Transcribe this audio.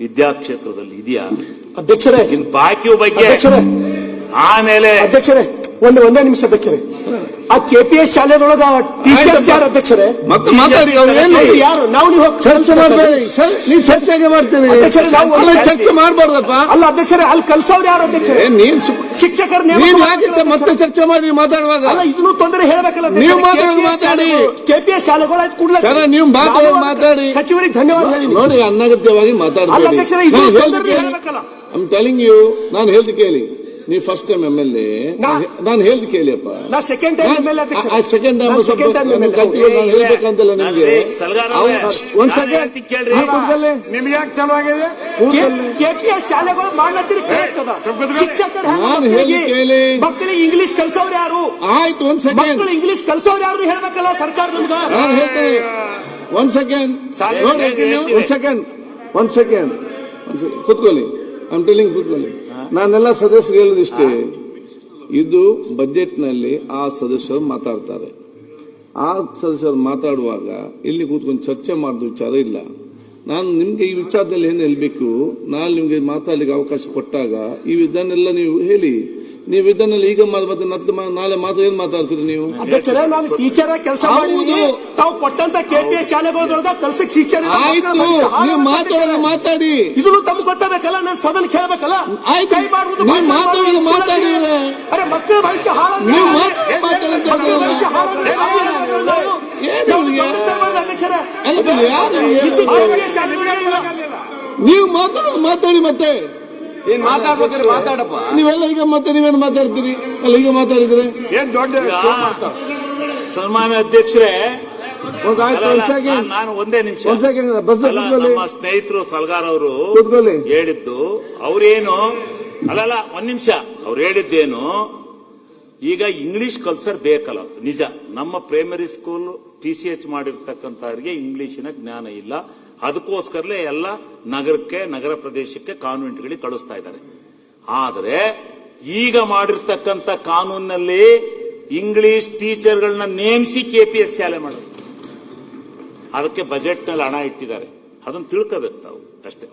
ವಿದ್ಯಾಕ್ಷೇತ್ರದಲ್ಲಿ ಇದೆಯಾ ಅಧ್ಯಕ್ಷರೇ? ಇನ್ ಬಾಕಿ ಬಗ್ಗೆ ಆಮೇಲೆ ಅಧ್ಯಕ್ಷರೇ ಒಂದೇ ನಿಮಿಷ ಅಧ್ಯಕ್ಷರೇ, ಆ KPS ಶಾಲೆದೊಳಗ ಟೀಚರ್ಸ್ ಯಾರು ಅಧ್ಯಕ್ಷರೇ? ಯಾರು? ನಾವು ನೀವು ಚರ್ಚೆ ಮಾಡ್ಬೇಡಿ, ನೀವು ಚರ್ಚೆಗೆ ಮಾಡ್ತೀವಿ. ಚರ್ಚೆ ಮಾಡಬಾರ್ದಪ್ಪ. ಅಲ್ಲ ಅಧ್ಯಕ್ಷರೇ, ಅಲ್ಲಿ ಕಲ್ಸವ್ರು ಯಾರು ಅಧ್ಯಕ್ಷರೇ? ನೀನ್ ಶಿಕ್ಷಕರು ಮತ್ತೆ ಚರ್ಚೆ ಮಾಡಿ ಮಾತಾಡುವಾಗ ಅಲ್ಲ ಇದನ್ನು ತೊಂದರೆ ಹೇಳಬೇಕಲ್ಲ. ನೀವು ಮಾತಾಡಿ. KPS ಶಾಲೆಗಳು ಕೂಡಲೇ ಸರ್ ನೀವು ಮಾತಾಡಿ. ಸಚಿವರಿಗೆ ಧನ್ಯವಾದ ಹೇಳಿ. ನೋಡಿ, ಅನಗತ್ಯವಾಗಿ ಮಾತಾಡಬೇಡಿ. ಟೆಲಿಂಗ್ ಯು, ನಾನು ಹೇಳ್ದು ಕೇಳಿ. ನೀವು ಫಸ್ಟ್ ಟೈಮ್ MLA, ನಾನು ಹೇಳ್ದು ಕೇಳಿಯಪ್ಪ. ನಾ ಸೆಕೆಂಡ್ ಟೈಮ್ MLA ಅಧ್ಯಕ್ಷ. ಸೆಕೆಂಡ್ ಟೈಮ್ ಹೇಳ್ಬೇಕಂತಲ್ಲ ನಿಮ್ಗೆ. ಒಂದ್ ಸೆಕೆಂಡ್ ನಿಮ್ಗೆ ಯಾಕೆ ಚಲೋ ಆಗಿದೆ? KPS ಶಾಲೆಗಳು ಮಾಡ್ಲತ್ತೀರಿ ಕರೆಕ್ಟ್ ಅದ. ಶಿಕ್ಷಕರು ನಾನು ಹೇಳ್ದು ಕೇಳಿ. ಮಕ್ಕಳಿಗೆ ಇಂಗ್ಲಿಷ್ ಕಲ್ಸೋರು ಯಾರು? ಆಯ್ತು, ಒಂದ್ ಸೆಕೆಂಡ್. ಮಕ್ಕಳು ಇಂಗ್ಲಿಷ್ ಕಲ್ಸೋರು ಯಾರು ಹೇಳ್ಬೇಕಲ್ಲ ಸರ್ಕಾರ ನಮ್ಗ. ನಾನು ಹೇಳ್ತೇನೆ, ಒಂದ್ ಸೆಕೆಂಡ್ ಕೂತ್ಕೊಳ್ಳಿ. ಐಮ್ ಟೆಲಿಂಗ್, ಕೂತ್ಕೊಳ್ಳಿ. ನಾನೆಲ್ಲ ಸದಸ್ಯರು ಹೇಳೋದಿಷ್ಟೇ, ಇದು ಬಜೆಟ್ ನಲ್ಲಿ ಆ ಸದಸ್ಯರು ಮಾತಾಡ್ತಾರೆ. ಆ ಸದಸ್ಯರು ಮಾತಾಡುವಾಗ ಇಲ್ಲಿ ಕೂತ್ಕೊಂಡು ಚರ್ಚೆ ಮಾಡಿದ ವಿಚಾರ ಇಲ್ಲ. ನಾನು ನಿಮ್ಗೆ ಈ ವಿಚಾರದಲ್ಲಿ ಏನು ಹೇಳ್ಬೇಕು, ನಾನು ನಿಮ್ಗೆ ಮಾತಾಡ್ಲಿಕ್ಕೆ ಅವಕಾಶ ಕೊಟ್ಟಾಗ ಇದನ್ನೆಲ್ಲ ನೀವು ಹೇಳಿ. ನೀವು ಇದನ್ನೆಲ್ಲ ಈಗ ನಾಳೆ ಮಾತ್ರ ಏನ್ ಮಾತಾಡ್ತೀರಿ ನೀವು? ಅಧ್ಯಕ್ಷರೇ, ನಾನು ಟೀಚರ್ ಕೆಲಸ ಮಾಡಿದ್ದೀನಿ. ತಾವು ಕೊಟ್ಟಂತ KPS ಶಾಲೆಗಳೊಳಗ ಕಲ್ಸಕ್ ಶಿಕ್ಷಣ ನೀವು ಮಾತಾಡಿ. ಇದನ್ನು ತಮ್ಗೆ ಗೊತ್ತಾಗಬೇಕಲ್ಲ, ನಾನು ಸದನ ಕೇಳಬೇಕಲ್ಲ. ಕೈ ಮಾಡುವುದು ಮಾತಾಡಿ. ಅರೆ ಮಕ್ಕಳ ಭವಿಷ್ಯ ನೀವು ಮಾತಾಡಿ. ಮತ್ತೆ ನೀವೆಲ್ಲ ಈಗ ನೀವೇನು ಮಾತಾಡ್ತೀರಿ? ಅಲ್ಲ ಈಗ ಮಾತಾಡಿದ್ರೆ ಏನ್ ದೊಡ್ಡ ಸನ್ಮಾನ್ಯ ಅಧ್ಯಕ್ಷರೇ, ನಾನು ಒಂದೇ ನಿಮಿಷ. ನಮ್ಮ ಸ್ನೇಹಿತರು ಸಲ್ಗಾರ್ ಅವರು ಹೇಳಿದ್ದು, ಅವ್ರೇನು ಅಲ್ಲಲ್ಲ ಒಂದ್ ನಿಮಿಷ, ಅವ್ರು ಹೇಳಿದ್ದೇನು, ಈಗ ಇಂಗ್ಲಿಷ್ ಕಲ್ಚರ್ ಬೇಕಲ್ಲ, ನಿಜ. ನಮ್ಮ ಪ್ರೈಮರಿ ಸ್ಕೂಲ್ TCH ಮಾಡಿರ್ತಕ್ಕಂಥವ್ರಿಗೆ ಇಂಗ್ಲಿಷಿನ ಜ್ಞಾನ ಇಲ್ಲ. ಅದಕ್ಕೋಸ್ಕರಲೇ ಎಲ್ಲ ನಗರಕ್ಕೆ, ನಗರ ಪ್ರದೇಶಕ್ಕೆ ಕಾನ್ವೆಂಟ್ಗಳಿಗೆ ಕಳಿಸ್ತಾ ಇದ್ದಾರೆ. ಆದರೆ ಈಗ ಮಾಡಿರ್ತಕ್ಕಂಥ ಕಾನೂನಿನಲ್ಲಿ ಇಂಗ್ಲಿಷ್ ಟೀಚರ್ಗಳನ್ನ ನೇಮಿಸಿ KPS ಶಾಲೆ ಮಾಡೋದು, ಅದಕ್ಕೆ ಬಜೆಟ್ ನಲ್ಲಿ ಹಣ ಇಟ್ಟಿದ್ದಾರೆ. ಅದನ್ನು ತಿಳ್ಕೋಬೇಕು ತಾವು ಅಷ್ಟೇ.